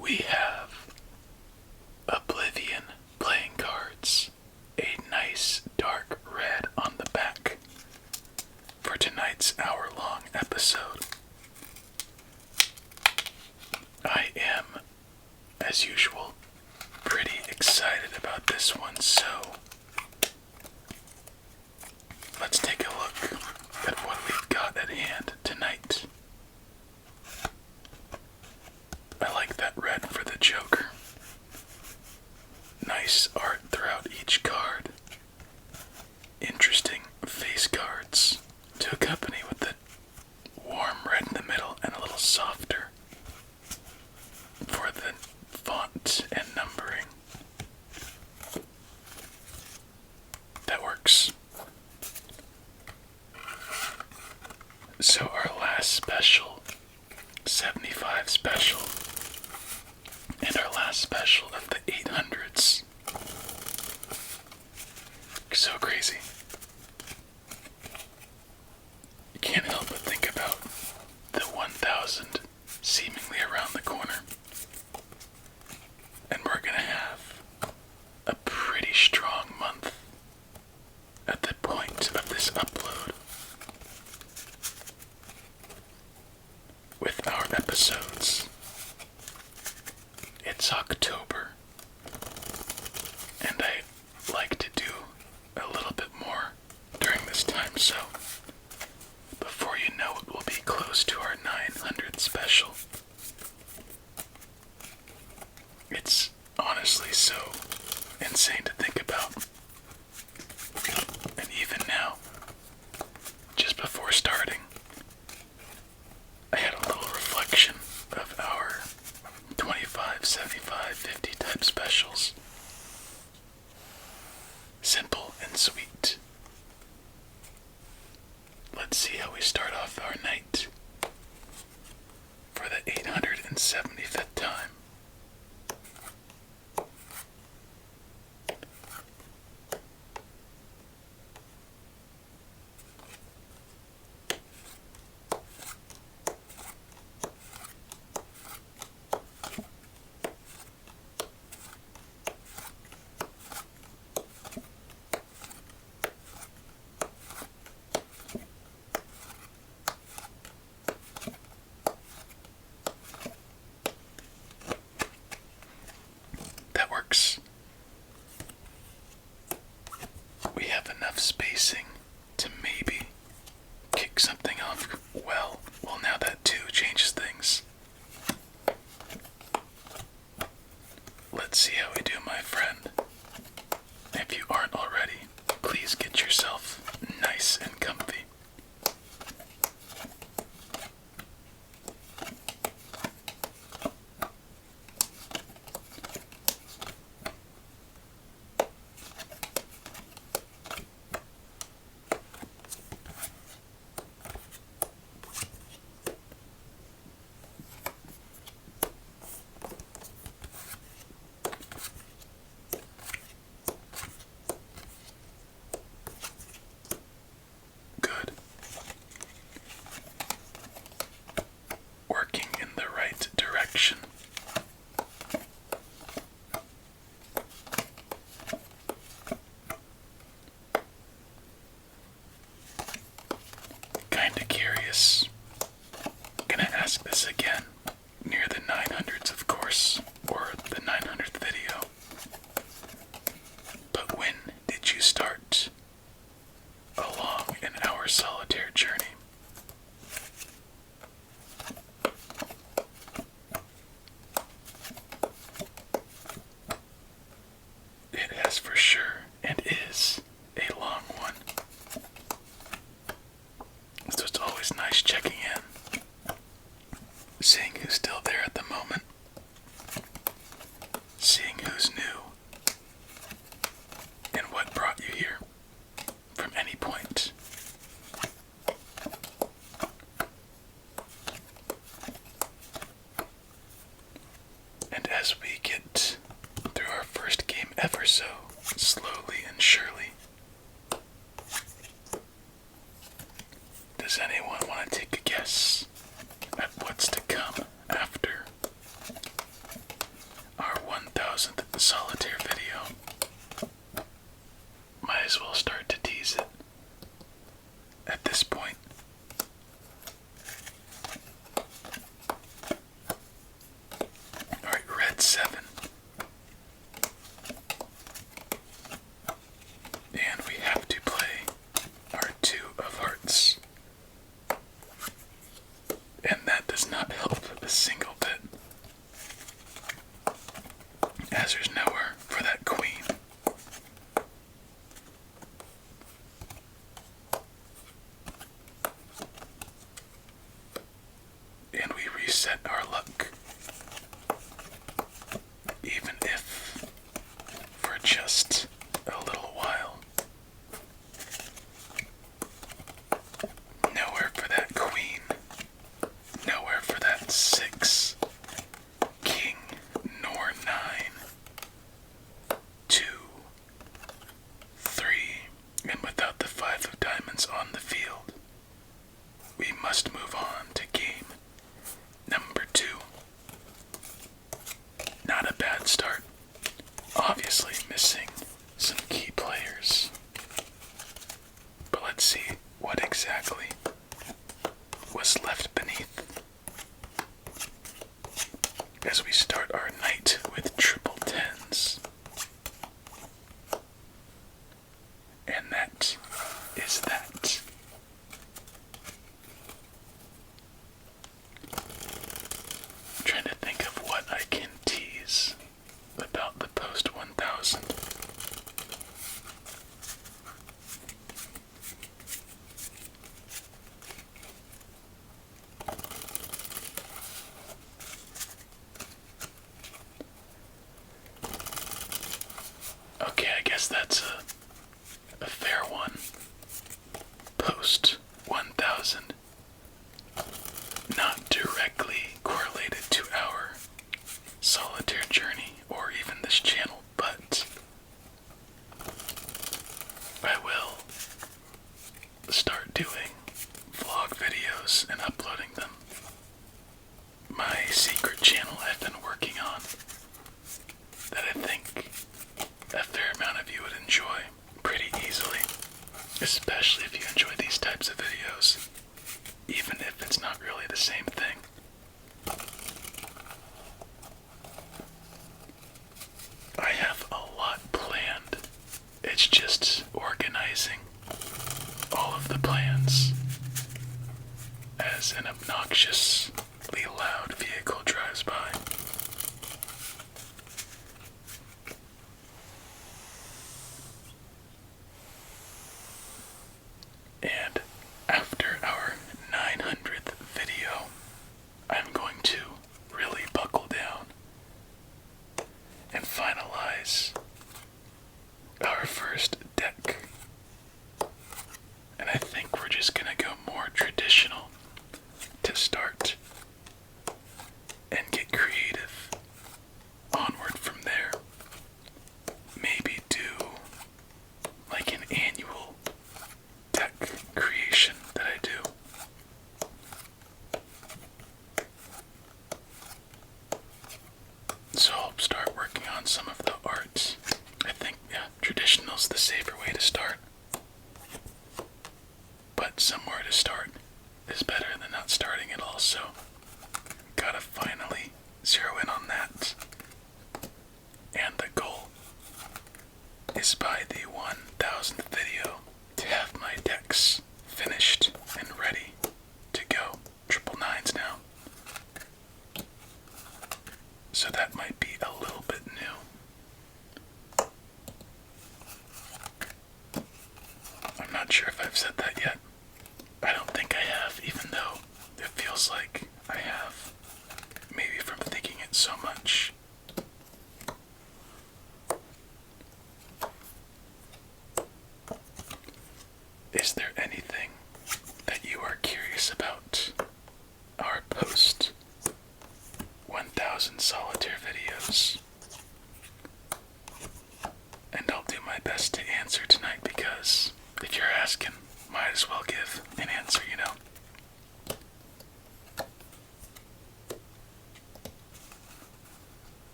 We have Oblivion playing cards, a nice dark red on the back for tonight's hour-long episode. I am, as usual, pretty excited about this one, so let's take a look at what we've got at hand tonight. I like that red for the Joker. Nice art throughout each card. Interesting face cards to accompany with the warm red in the middle and a little softer for the font and numbering. That works. So our last special, 75 special, and our last special of the 800s. So crazy. You can't help but think about the 1000 seemingly around the corner. And we're gonna have a pretty strong month at the point of this upload with our episodes. It's October, and I like to do a little bit more during this time, so before you know it, we'll be close to our 900 special. It's honestly so insane to think about. And even now, just before starting, I had a little reflection of our 25, 75, 50 type specials. Simple and sweet. Let's see how we start off our night for the 875th time. We have enough spacing to maybe kick something off well. Well, now that too changes things. Let's see how we do, my friend. If you aren't already, please get yourself nice and comfy. Kinda curious. Gonna ask this again near the 900s, of course, or the 900th video. But when did you start along in our solitaire journey? It has for sure and is a long one. So it's always nice checking in, seeing who's still there at the moment, seeing who's new, and what brought you here from any point. And as we get through our first game ever so slowly and surely, does anyone want to take a guess at what's to come after at 7. And we have to play our 2 of hearts. And that does not help a single bit, as there's nowhere for that queen. And we reset our luck, even if for just a little while. Nowhere for that queen, nowhere for that 6, king, nor 9, 2, 3, and without the 5 of diamonds on the field, we must move on to game number 2. Not a bad start. Obviously missing some key players. But let's see what exactly was left beneath as we start our night with triple 10s. And that is that. I'm trying to think of what I can tease about the post 1000. Okay, I guess that's a fair one. Post 1000. Not directly correlated to our solitaire journey or even this channel, but I will start doing vlog videos and uploading them. My secret channel I've been working on that I think a fair amount of you would enjoy pretty easily, especially if you enjoy these types of videos, even if it's not really the same thing. I have a lot planned. It's just organizing all of the plans as an obnoxiously loud vehicle drives by. And after our 900th video, I'm going to really buckle down and finalize our first deck. And I think we're just gonna go more traditional to start and get creative onward from there. Maybe do like an annual deck creation that I do. So I'll start working on some of the art. I think, yeah, traditional's the safer way to start. But somewhere to start is better than not starting at all, so gotta finally zero in on that. And the goal is by the 1000th video to have my decks finished and ready to go. Triple 9s now. So that might be a little bit new. I'm not sure if I've said that yet. I don't think I have, even though it feels like I have. Maybe from thinking it so much. Is there anything that you are curious about our post 1000 solitaire videos? And I'll do my best to answer tonight, because if you're asking, might as well give an answer, you know.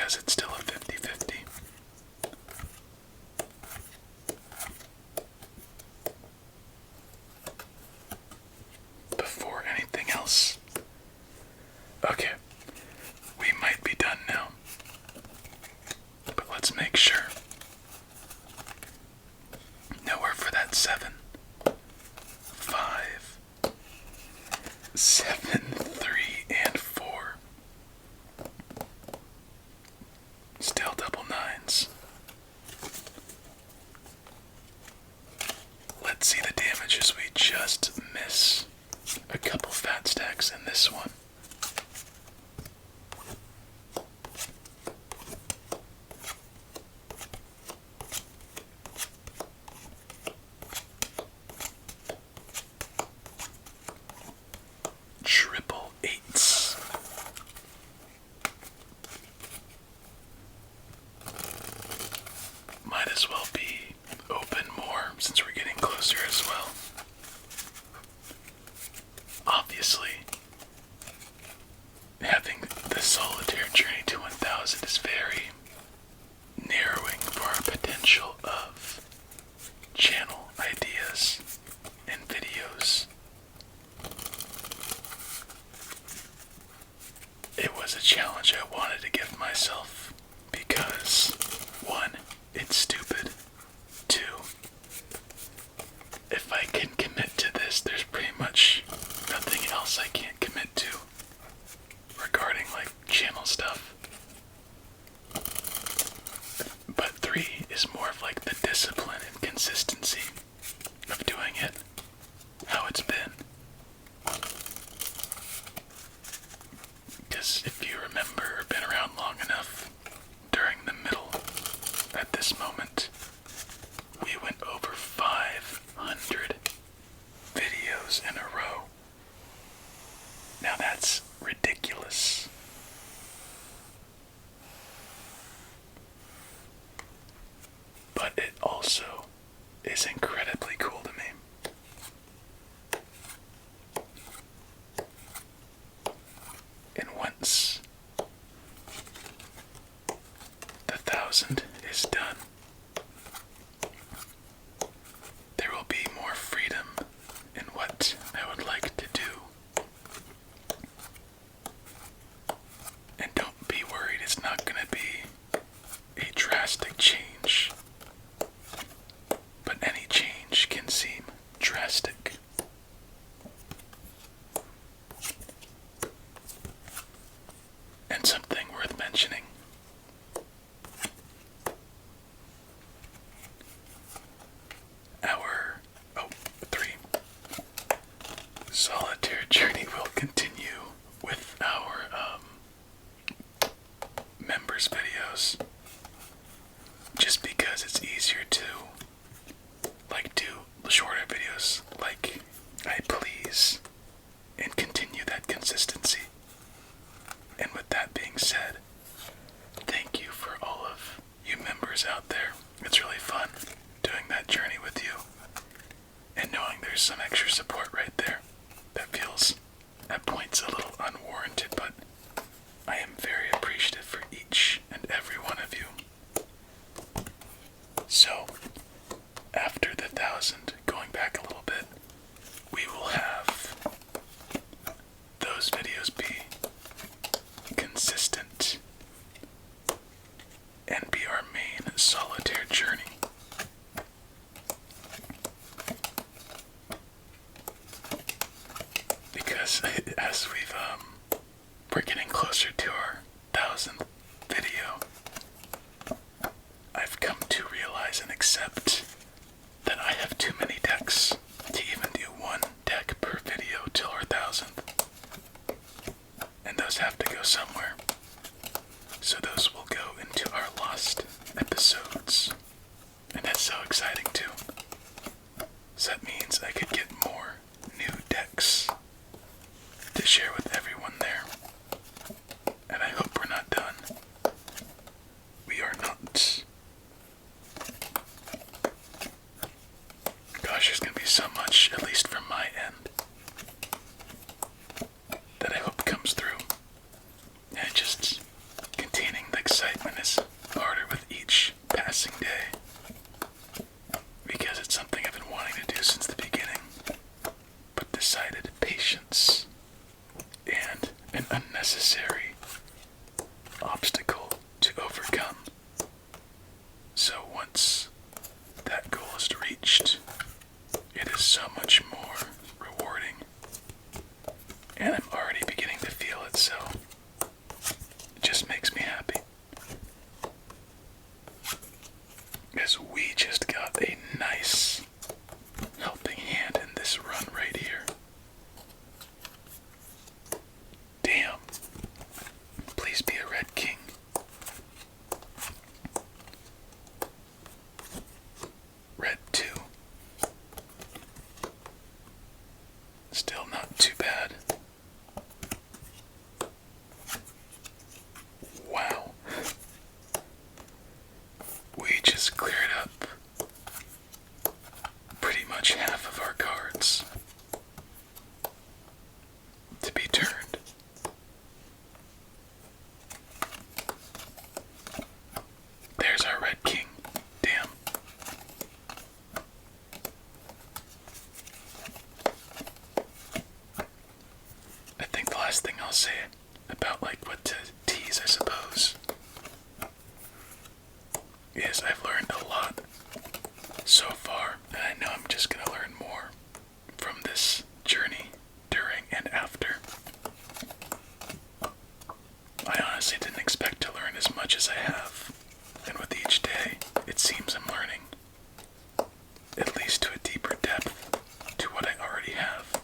because it's still a 50-50. Before anything else. Okay, we might be done now. But let's make sure. Nowhere for that 7. 5, 7, 3, and 4. Still double 9s. Let's see the damages we just miss. A couple fat stacks in this one. Triple 8s. Might as well be open more since we're getting closer as well. Obviously, having the Solitaire journey to 1000 is very narrowing for our potential of channel ideas and videos. It was a challenge I wanted to give myself because, 1, it's stupid. 2, if I can commit to this, there's pretty much nothing else I can't commit to regarding like channel stuff. But 3 is more of like the discipline and consistency of doing it, how it's been. Because if you remember or been around long enough, during the middle, at this moment, we went over 500 videos in a row. Now that's ridiculous. But it also is incredibly cool to me. And once the 1000 is done, there will be more freedom in what I would like to do. And don't be worried, it's not going to be a drastic change. But any change can seem drastic. And something worth mentioning. Our 3 Solitaire journey will continue with our members videos, just because it's easier to like do shorter videos like I please and continue that consistency. And with that being said, thank you for all of you members out there. It's really fun doing that journey with you and knowing there's some extra support right there that feels at points a little unwarranted, but I am very appreciative for each and every one of you. So, after the 1000, going back a little bit, we will have those videos be consistent and be our main Solitaire journey. Because as we're getting closer to our 1000th video, I've come to realize and accept that I have too many decks to even do one deck per video till our 1000th. And those have to go somewhere. So those will go into our lost episodes. And that's so exciting too. So that means I could get more new decks to share with everyone there. And I hope we're not done. We are not. Gosh, there's gonna be so much, at least from my end, that I hope comes through. And just containing the excitement unnecessary obstacle to overcome. So once that goal is reached, it is so much more rewarding. And I'm already beginning to feel it, so it just makes me happy. Because we just got a nice helping hand in this run right here. Damn. Please be a red king. Red 2. Still not too bad. Wow. We just cleared up pretty much half of our cards to be turned. There's our red king. Damn. I think the last thing I'll say about like what to tease, I suppose, is I've learned a lot so far, and I know I'm just gonna learn more from this journey during and after. I honestly didn't expect to learn as much as I have, and with each day, it seems I'm learning at least to a deeper depth to what I already have.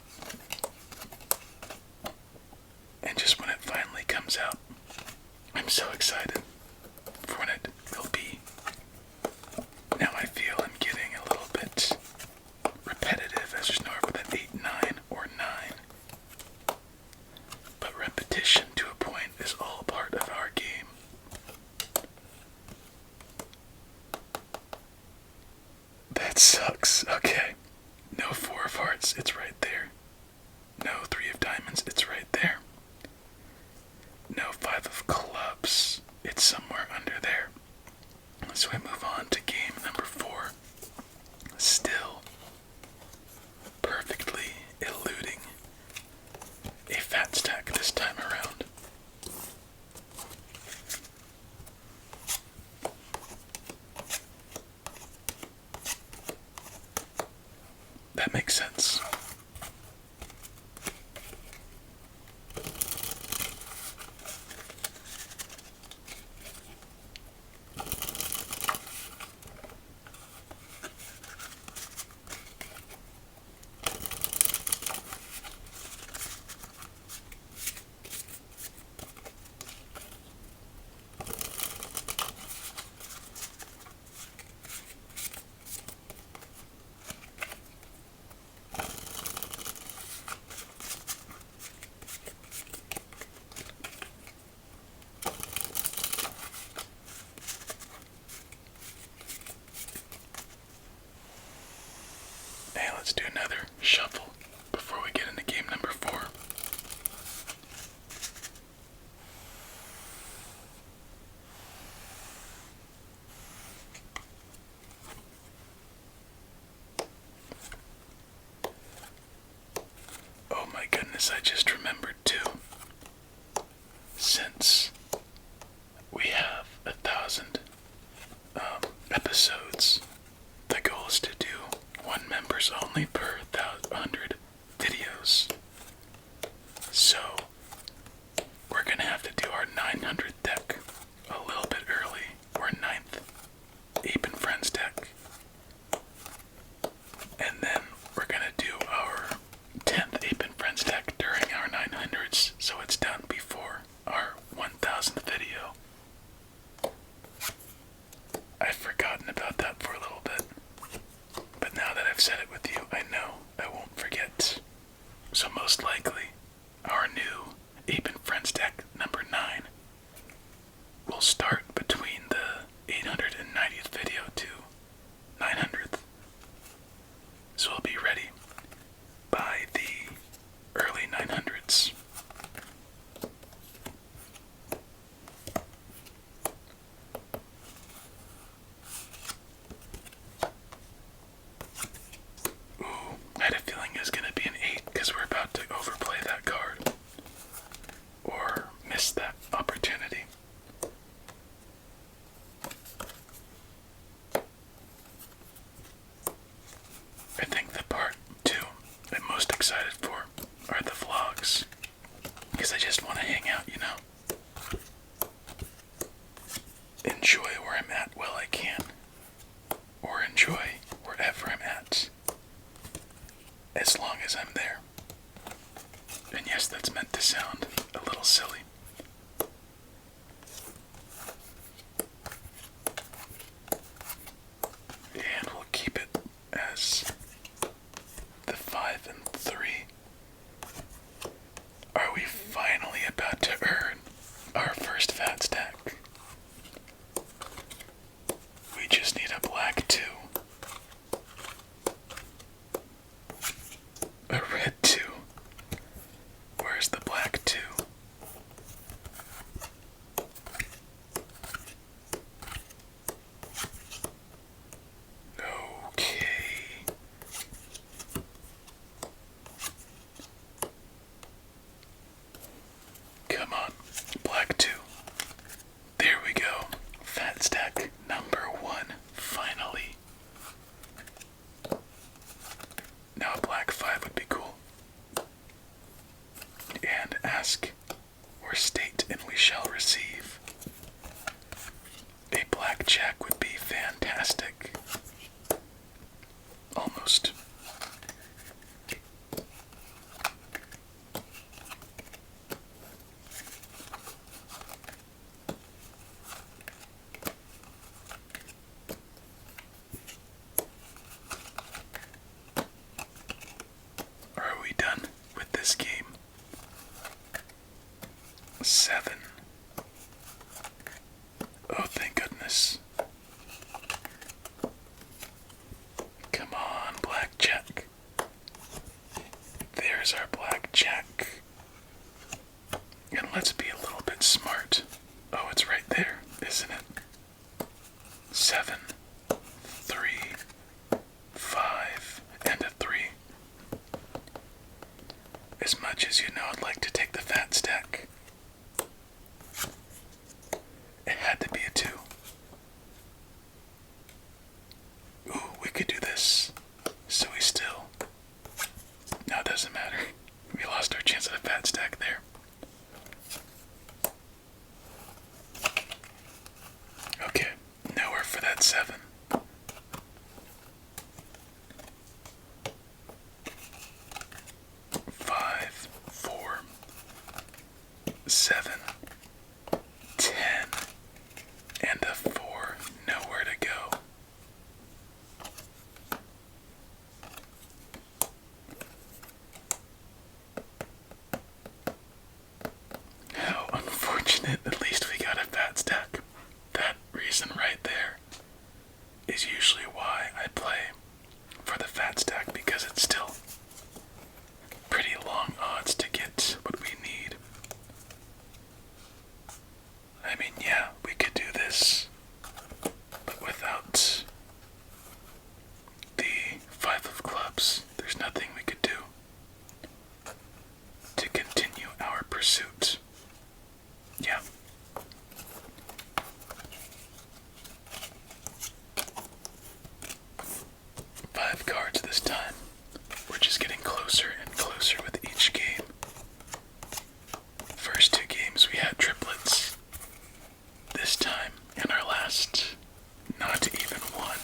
And just when it finally comes out, I'm so excited for when it will be. Now I feel I'm getting a little bit repetitive, as there's nowhere but an 8, 9, or 9. But repetition to a point is all part of our game. That sucks. Okay. No 4 of hearts, it's right there. No 3 of diamonds, it's right there. No 5 of clubs, it's somewhere under there. So we move on to game number 4. Still perfectly eluding a fat stack this time around. That makes sense. Hey, let's do another shuffle before we get into game number 4. Oh my goodness, I just remembered too. Since we have 1,000 episodes, the goal is to do 1 members only per 100 videos. So we're gonna have to do our 900th deck a little bit early, or 9th Ape and Friends deck. And then we're gonna do our 10th Ape and Friends deck during our 900s, so it's done before our 1000th video. I've forgotten about that for a little bit, but now that I've said it with you, I know I won't forget. So most likely, our new Ape and Friends deck number 9 just want to hang out, you know? Enjoy where I'm at while I can. Or enjoy wherever I'm at. As long as I'm there. And yes, that's meant to sound a little silly. And we'll keep it as the 5 and 3. Are we finally about to earn our first fat stack? We just need a black 2. A red 2. Where's the black 2? Okay. Come on, black 2. There we go. Fat stack number 1, finally. Now a black 5 would be cool. And ask or state and we shall receive. A black jack would be fantastic. Almost. Are we done with this game? 7. Oh, thank goodness. Come on, blackjack. There's our blackjack. And let's be a little bit smart. Oh, it's right there, isn't it? 7, 3, 5, and a 3. As much as you know I'd like to take the fat stack, it had to be a 2. Ooh, we could do this. So we still... No, it doesn't matter. We lost our chance at a fat stack there. Okay, nowhere for that 7. 5, 4, 7, 10, and a 4. Nowhere to go. How unfortunate. At least we got a fat stack. That reason right there is usually why I play for the fat stack, because it's still pretty long odds to get what we need. I mean, yeah, we could do this, but without the 5 of clubs, there's nothing we could do to continue our pursuit. Yeah. Five cards this time. We're just getting closer and closer with each game. First 2 games we had triplets. This time, in our last, not even 1.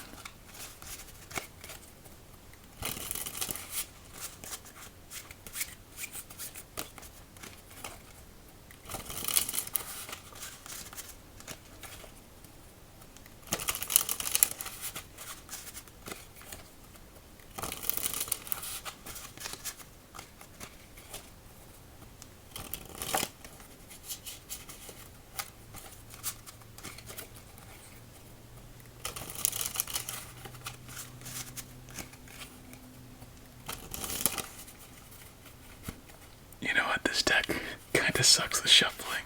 You know what, this deck kinda sucks the shuffling.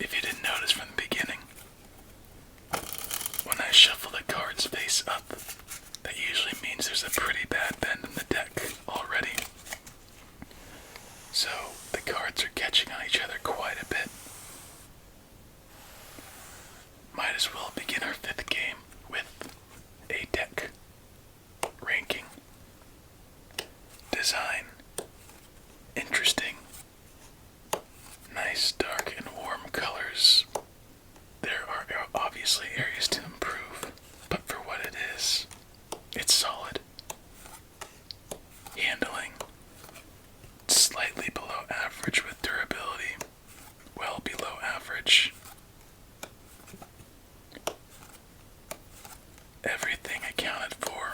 If you didn't notice from the beginning, when I shuffle the cards face up, that usually means there's a pretty bad bend in the deck already. So the cards are catching on each other quite a bit. Might as well begin our 5th game with a deck ranking. Design. Interesting. obviously areas to improve, but for what it is, it's solid. Handling, slightly below average with durability, well below average. Everything accounted for,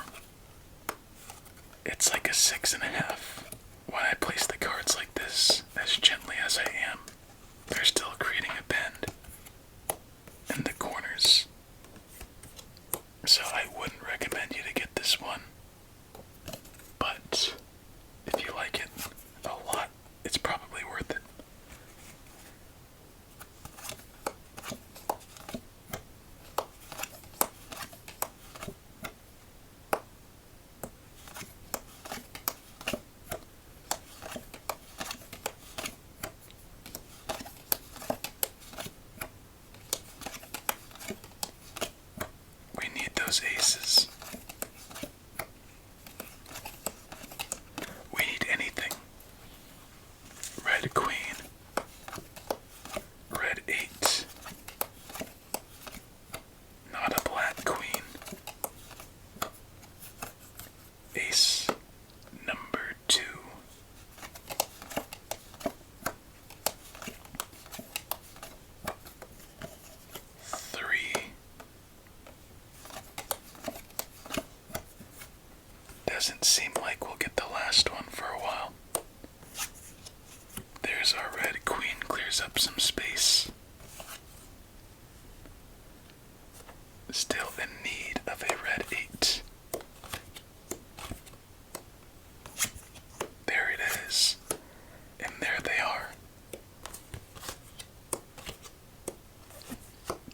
it's like a 6.5. When I place the cards like this, as gently as I am, they're still creating a bend in the corners. So I wouldn't recommend you to get this one. But if you like it a lot, it's probably worth it. We need those aces. We need anything. Red queen. Red 8. Not a black queen. Ace number 2. Three. Doesn't seem like we'll get the last one for a while. There's our red queen, clears up some space. Still in need of a red 8. There it is. And there they are.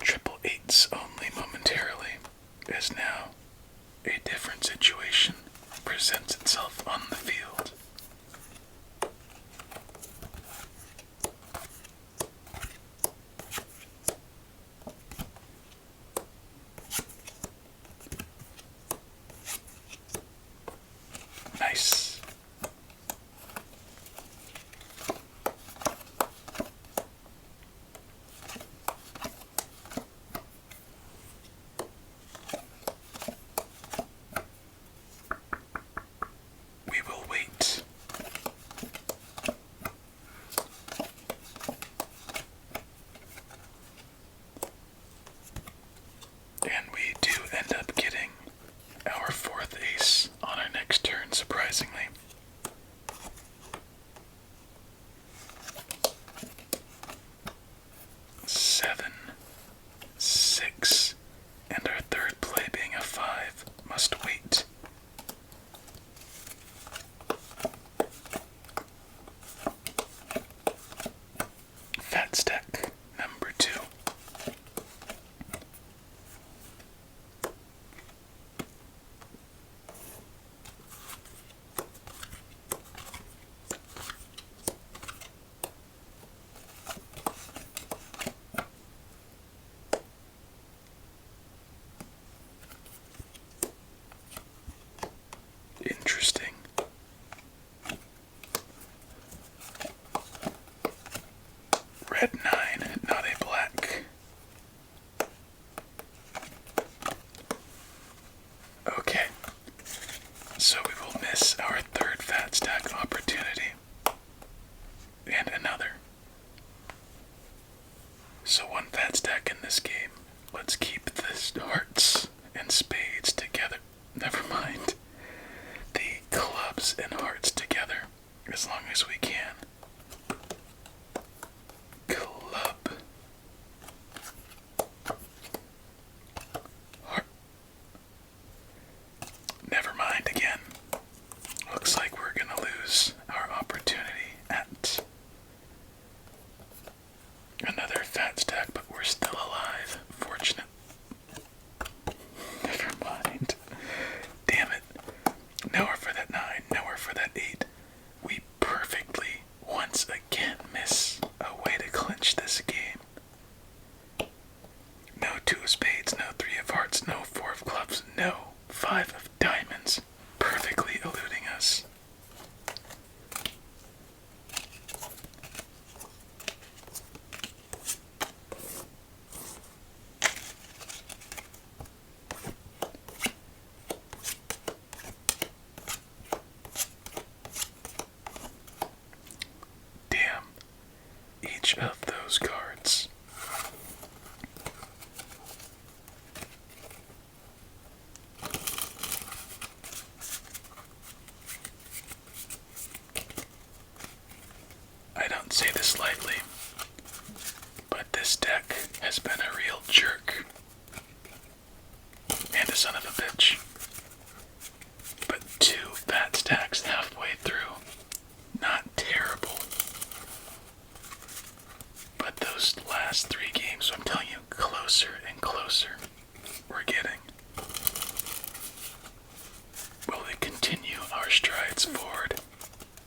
Triple 8s only momentarily, as now a different situation presents itself on the field. Nice. We will wait. And we do end up getting our 4th ace on our next turn, surprisingly. Seven, 6, and our third play being a 5 must wait. Fat stack number 2. Interesting. Red 9, not a black. Okay, so we will miss our third fat stack opportunity. And another. So one fat stack in this game. Let's keep the hearts and spades together. Never mind. The clubs and hearts together as long as we can. Club. Heart. Never mind again. Looks like we're gonna lose our opportunity at another fat stack, but we're still alive. Fortunate. Never mind. Damn it. Nowhere for that 9, nowhere for that 8. We perfectly, once again, miss a way to clinch this game. No 2 of spades, no 3 of hearts, no 4 of clubs, no 5 of diamonds. Perfectly eluding us. each of those cards. I don't say this lightly, but this deck has been a real jerk and a son of a bitch. But 2 fat stacks halfway through, not terrible. But those last 3 games, I'm telling you, closer and closer we're getting. Will we continue our strides forward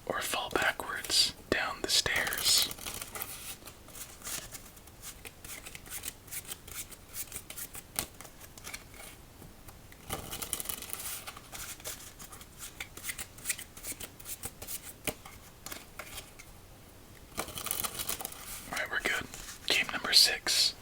or fall backwards down the stairs? Alright, we're good. Game number 6.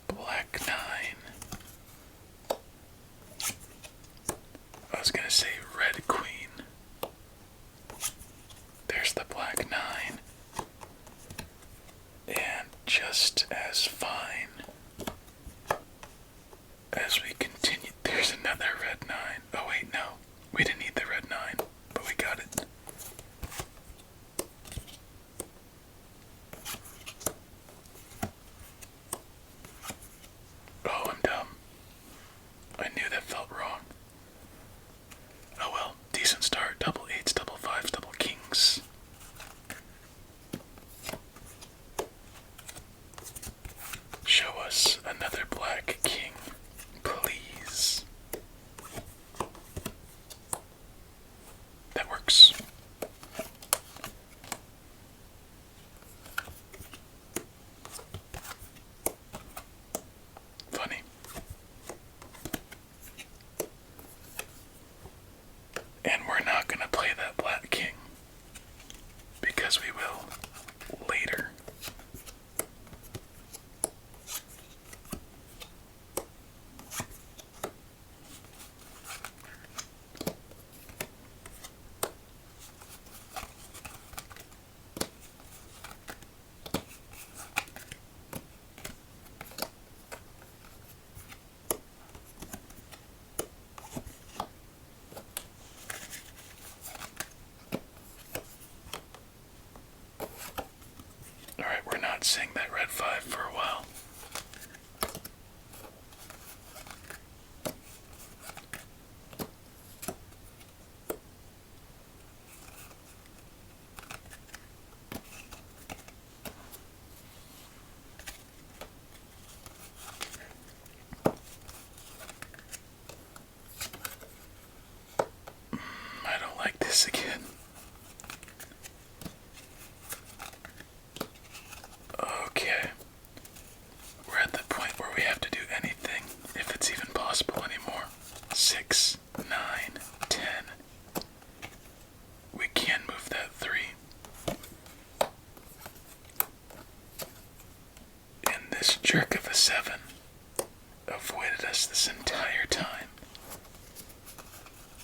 Black 9. I was gonna say red queen. There's the black 9. And just as fine as we continue, there's another red 9. Oh wait, no. We didn't need the red 9, but we got it. Oh, I'm dumb. I knew that felt wrong. Oh well, decent start. Double 8s, double 5s, double kings. Show us another black king, please. That works. Funny. And we're not gonna play that black king, because we will later. Alright, we're not seeing that red 5 for a while. I don't like this again. Okay. We're at the point where we have to do anything, if it's even possible anymore. 6, 9, 10. We can move that 3. And this jerk of a 7 avoided us this entire time.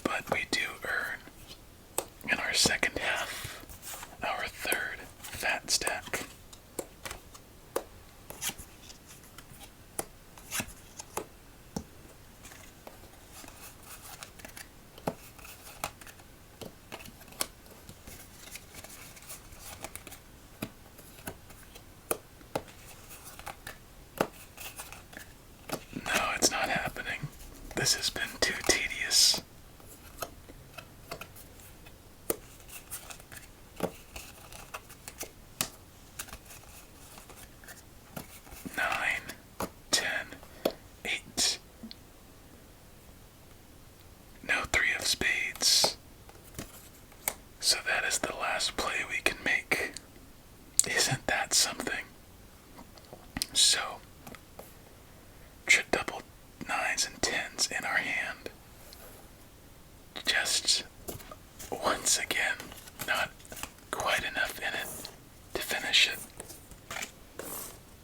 But we do earn, in our second half, our 3rd fat stack. This has been too tedious. Nine, 10, 8. No three of spades. So that is the last play we can make. Isn't that something? So, double nines and tens in our hand. Just once again, not quite enough in it to finish it.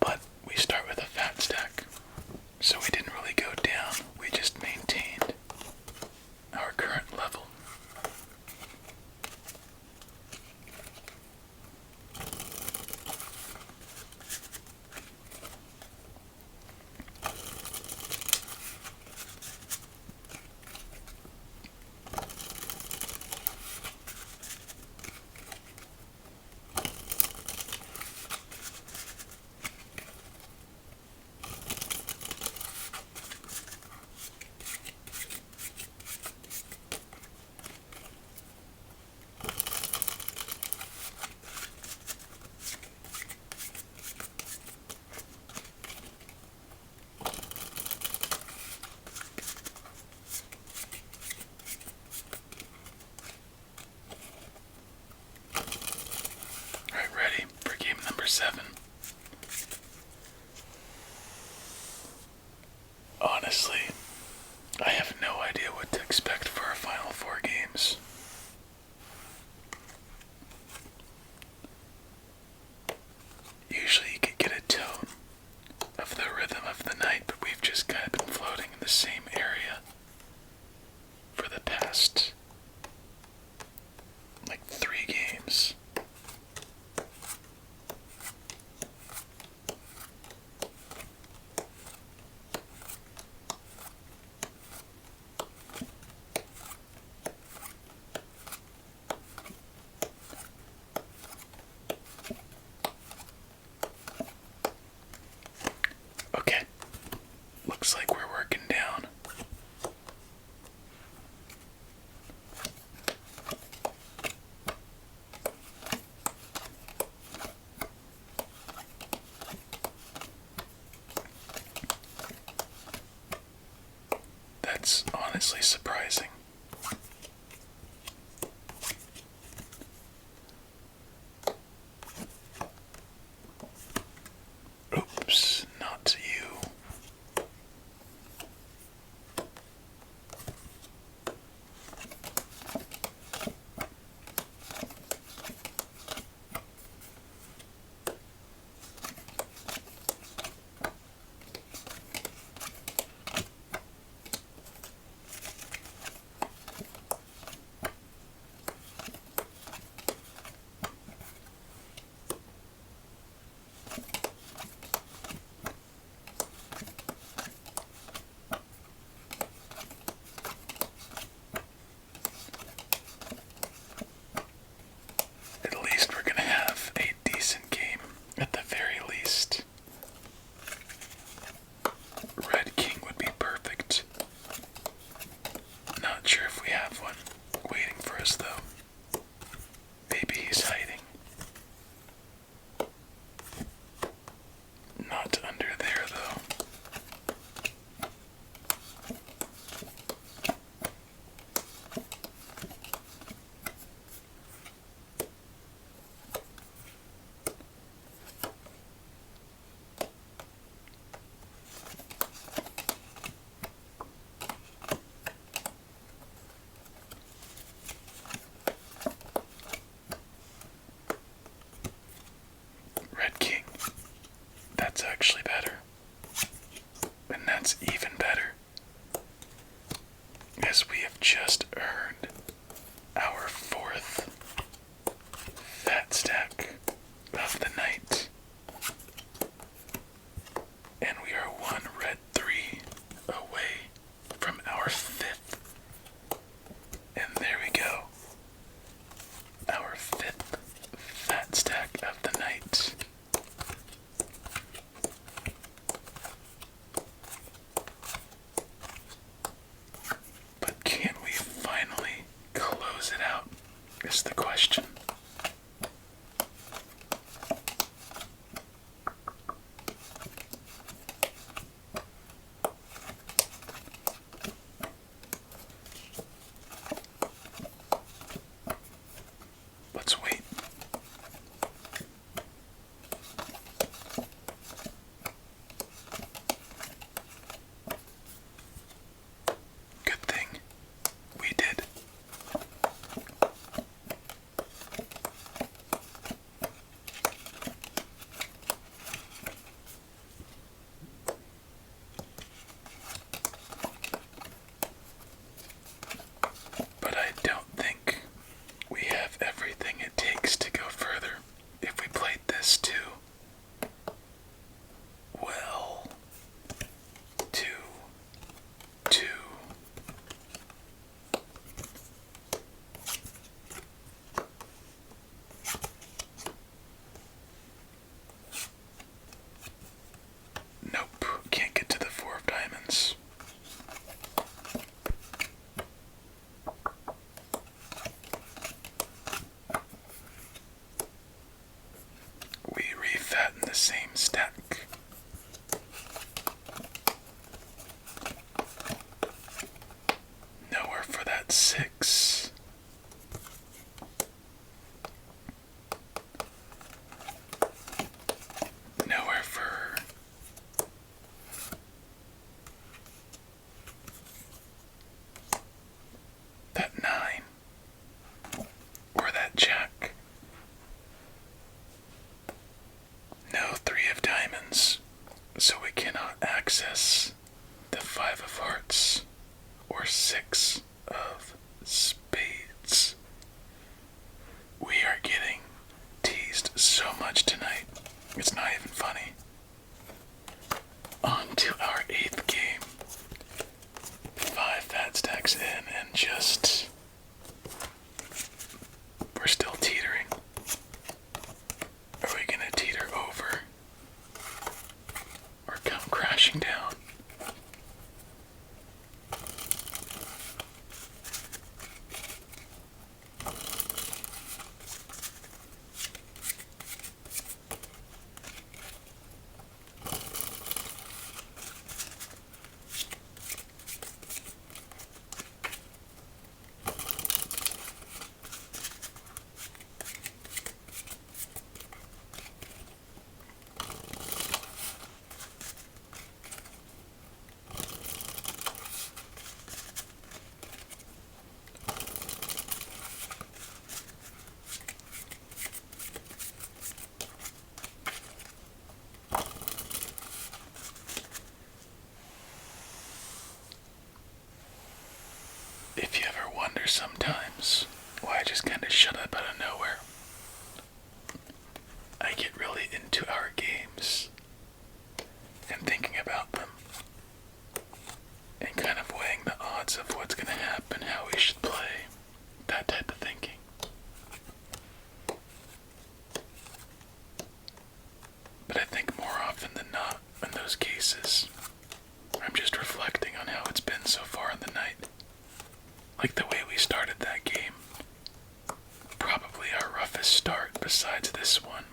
But we start with a fat stack. So we didn't really go down, we just maintained our current level. Ready for game number 7. Honestly, I have no idea what to expect for our final 4 games. Usually you can get a tone of the rhythm of the night, but we've just kind of been floating in the same area for the past, like, 3 games. Okay, looks like we're working down. That's honestly surprising. Oops, not you. At least we're gonna have a decent game, at the very least. Red King would be perfect. Not sure if we have one waiting for us though. Maybe he's hiding. Not under there though. Red King. That's actually better. And that's even better, as we have just earned our 4th fat stack of the night. And we are 1 red 3 away from our 5th. And there we go. Our 5th fat stack of the night. is the question. Let's wait. Good thing we did. But I don't think we have everything it takes to go further. If we played this too, well, two. Nope, can't get to the four of diamonds. We refatten the same stack. Nowhere for that six. Nowhere for that nine or that jack. No three of diamonds, so we cannot access the five of hearts or six of spades. We are getting teased so much tonight, it's not even funny. On to our eighth game. 5 fat stacks in and just... we're still teetering. Are we gonna teeter over? Or come crashing down? If you ever wonder sometimes why I just kind of shut up out of nowhere, I get really into our games and thinking about them and kind of weighing the odds of what's going to happen, how we should play, that type of thinking. But I think more often than not, in those cases, I'm just reflecting on how it's been so far in the night. Like the way we started that game. Probably our roughest start besides this one,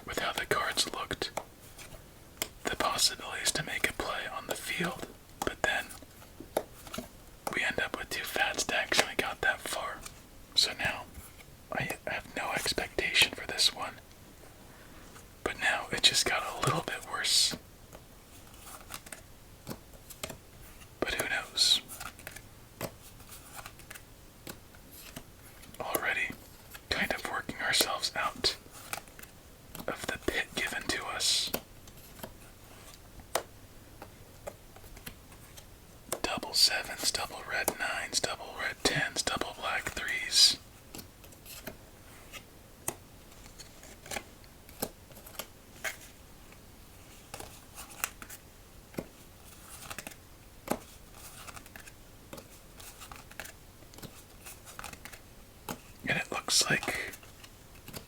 with how the cards looked. The possibilities to make a play on the field, but then we end up with 2 fat stacks and we got that far. So now, I have no expectation for this one. But now it just got a little bit worse. But who knows? Already kind of working ourselves out of the pit given to us. Double sevens, double red nines, double red tens, double black threes. And it looks like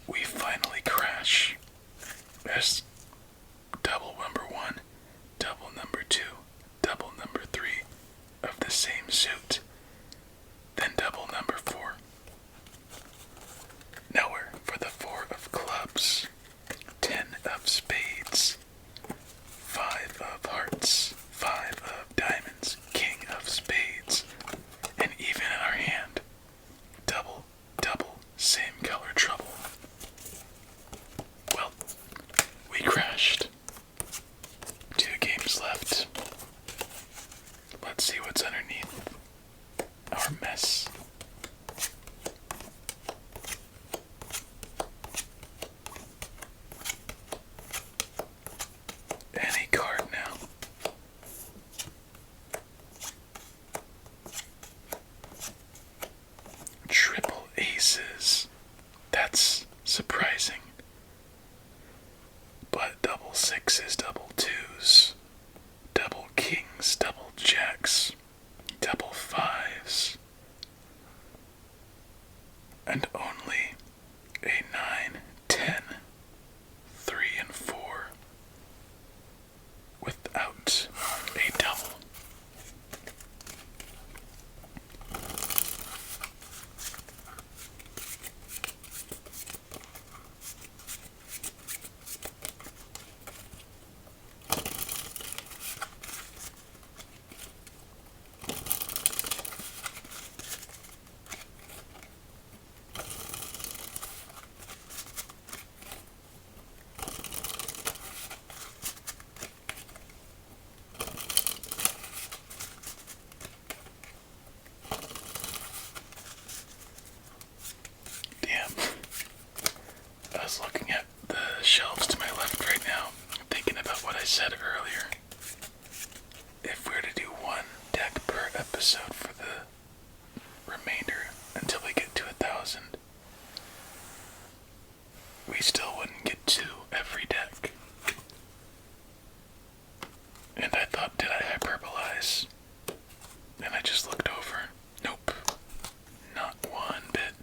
we finally crash. There's double number 1, double number 2, double number 3 of the same suit, then double number 4. surprising. But double sixes, double twos, double kings, double jacks, double fives, and only a 9, 10, 3, and 4 without a double. I was looking at the shelves to my left right now, thinking about what I said earlier. If we were to do one deck per episode for the remainder until we get to 1,000, we still wouldn't get to every deck. And I thought, did I hyperbolize? And I just looked over. Nope. Not one bit.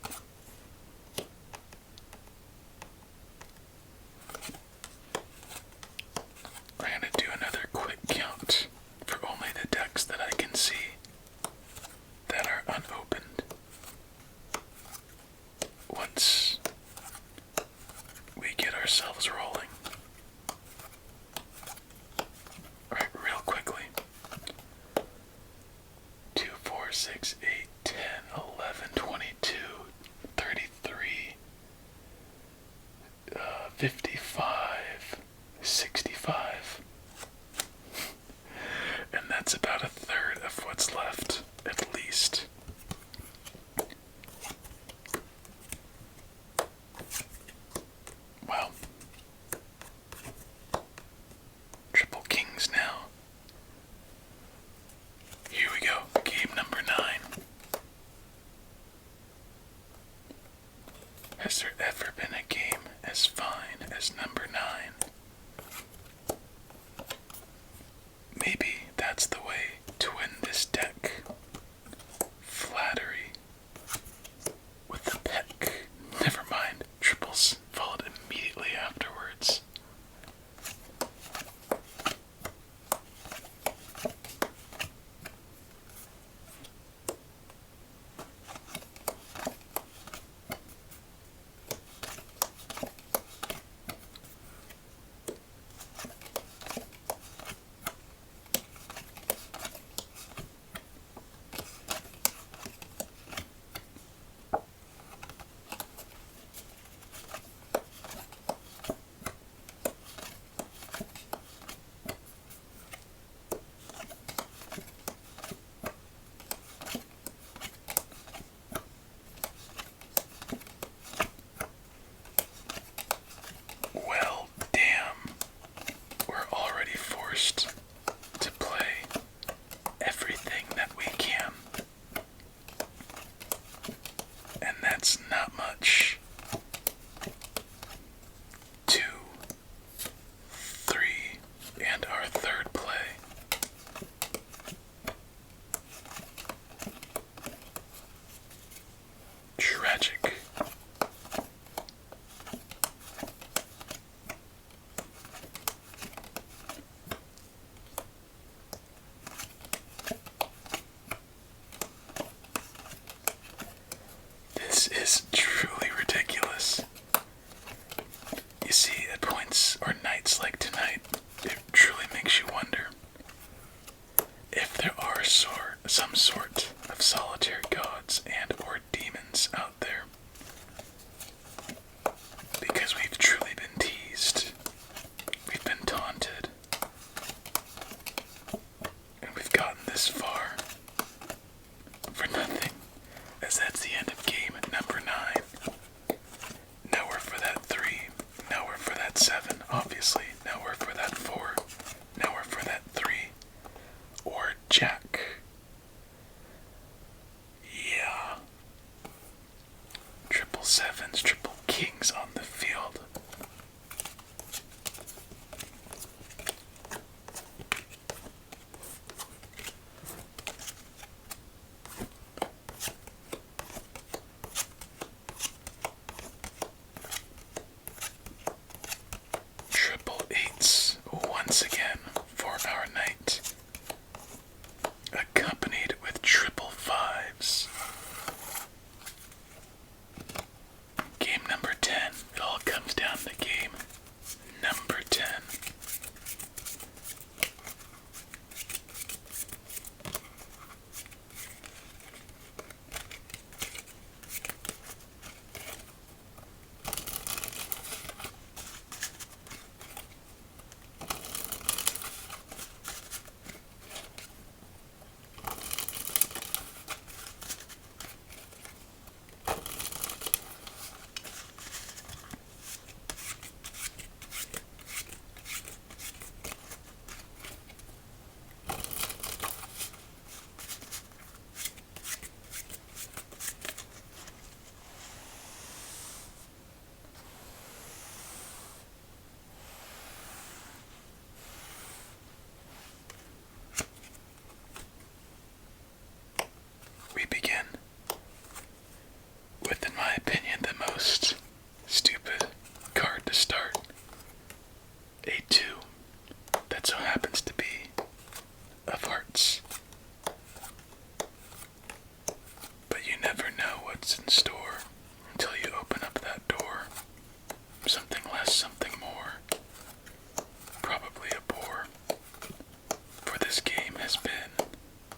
We're gonna do another quick count for only the decks that I can see that are unopened. Once we get ourselves rolling. Alright, real quickly. 2, 4, 6, 8, 10, 11, 22, 33, 55, 65. And that's about a third of what's left, at least. Wow. Triple kings now. Here we go, game number 9. Has there ever been a game as fine as number 9? Maybe that's the way to win this deck. Flattery with the peck. Never mind, triples followed immediately afterwards. Well, damn. We're already forced to play everything that we can. And that's not much. 2, 3, and our third play. Tragic. This is truly ridiculous. You see, at points or nights like tonight, it truly makes you wonder if there are some sort of solitaire gods and or demons out there. Because we've truly been teased. We've been taunted. And we've gotten this far for nothing, as that's the end of game number 9. Nowhere for that 3, nowhere for that 7, obviously, nowhere for that 4, nowhere for that 3, or Jack. Yeah. what's in store until you open up that door. Something less, something more. Probably a bore. For this game has been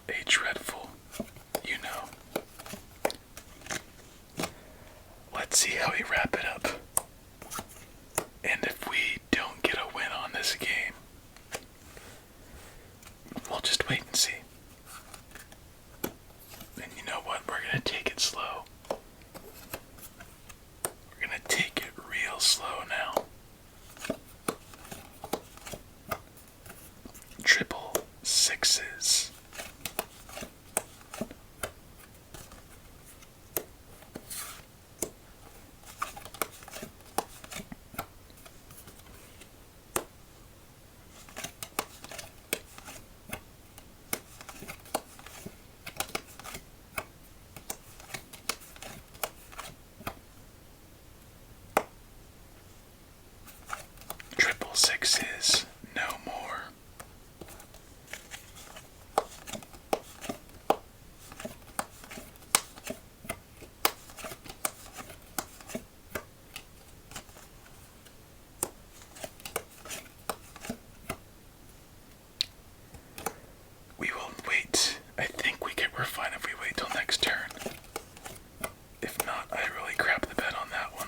a dreadful, you know. Let's see how we wrap it up. And if we don't get a win on this game, we'll just wait and see. And you know what? We're gonna take it slow. We're gonna take it real slow now. Triple sixes. Triple sixes, no more. We will wait. I think we're fine if we wait till next turn. If not, I really crap the bed on that one.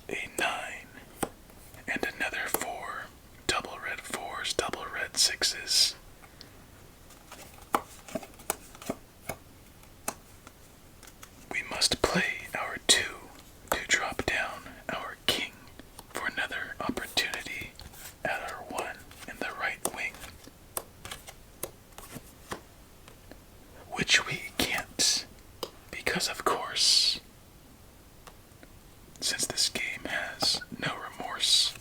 A 9 and another 4. Double red 4s, double red 6s. We must play our 2 to drop down our king for another opportunity at our 1 in the right wing. Which we can't, because of course, since this game has no remorse.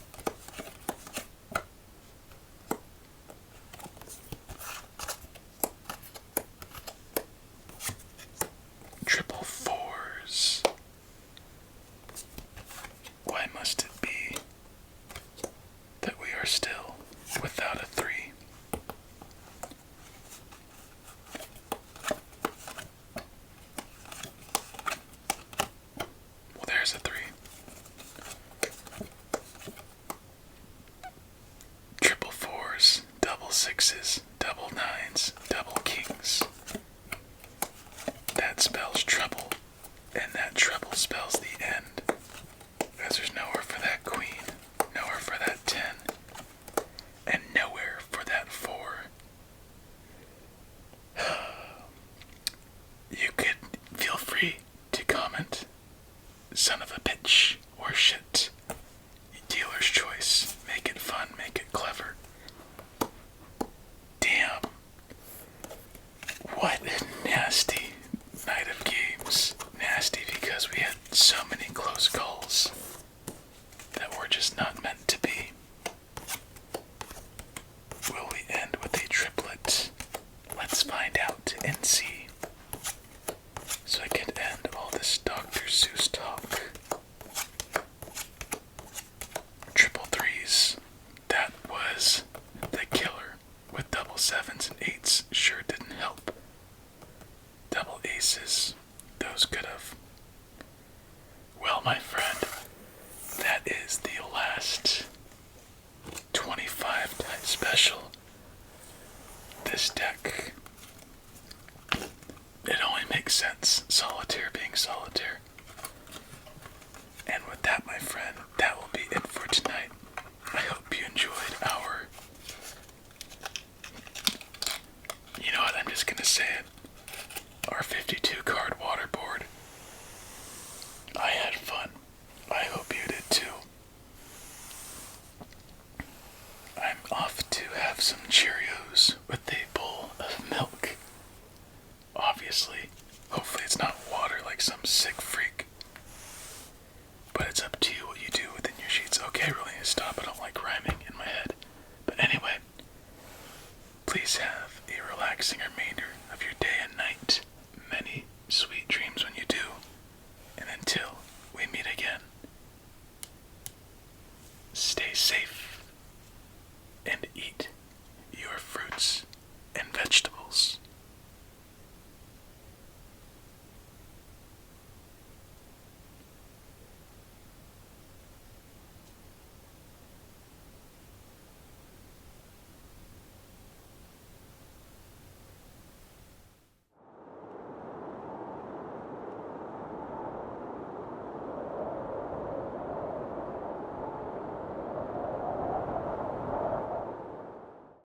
Triple 4s. Why must it be that we are still without a 3? Well, there's a 3. Triple 4s, double 6s, double 9s, double kings. That spells trouble, and that trouble spells the end. Because there's nowhere for that queen, nowhere for that 10, and nowhere for that 4. You could feel free to comment, son of a bitch, or shit. Dealer's choice. Make it fun, make it clever. Damn. What a nasty night of games. Nasty because we had so many close calls that were just not meant to be. Will we end with a triplet? Let's find out and see. So I can end all this Dr. Seuss talk. Triple 3s. That was the killer. With double 7s and 8s sure didn't help. Double aces. Those could have. Well, my friend, that is the last 25 type special. This deck, it only makes sense, Solitaire being Solitaire. And with that, my friend, that will be it for tonight. I hope you enjoyed our, you know what, I'm just gonna say it, our 52 card waterboard. I had fun. I hope you did too. I'm off to have some Cheerios with a bowl of milk. Obviously. Hopefully it's not water like some sick freak. But it's up to you what you do within your sheets. Okay, really need to stop. I don't like rhyming in my head. But anyway, please have a relaxing remainder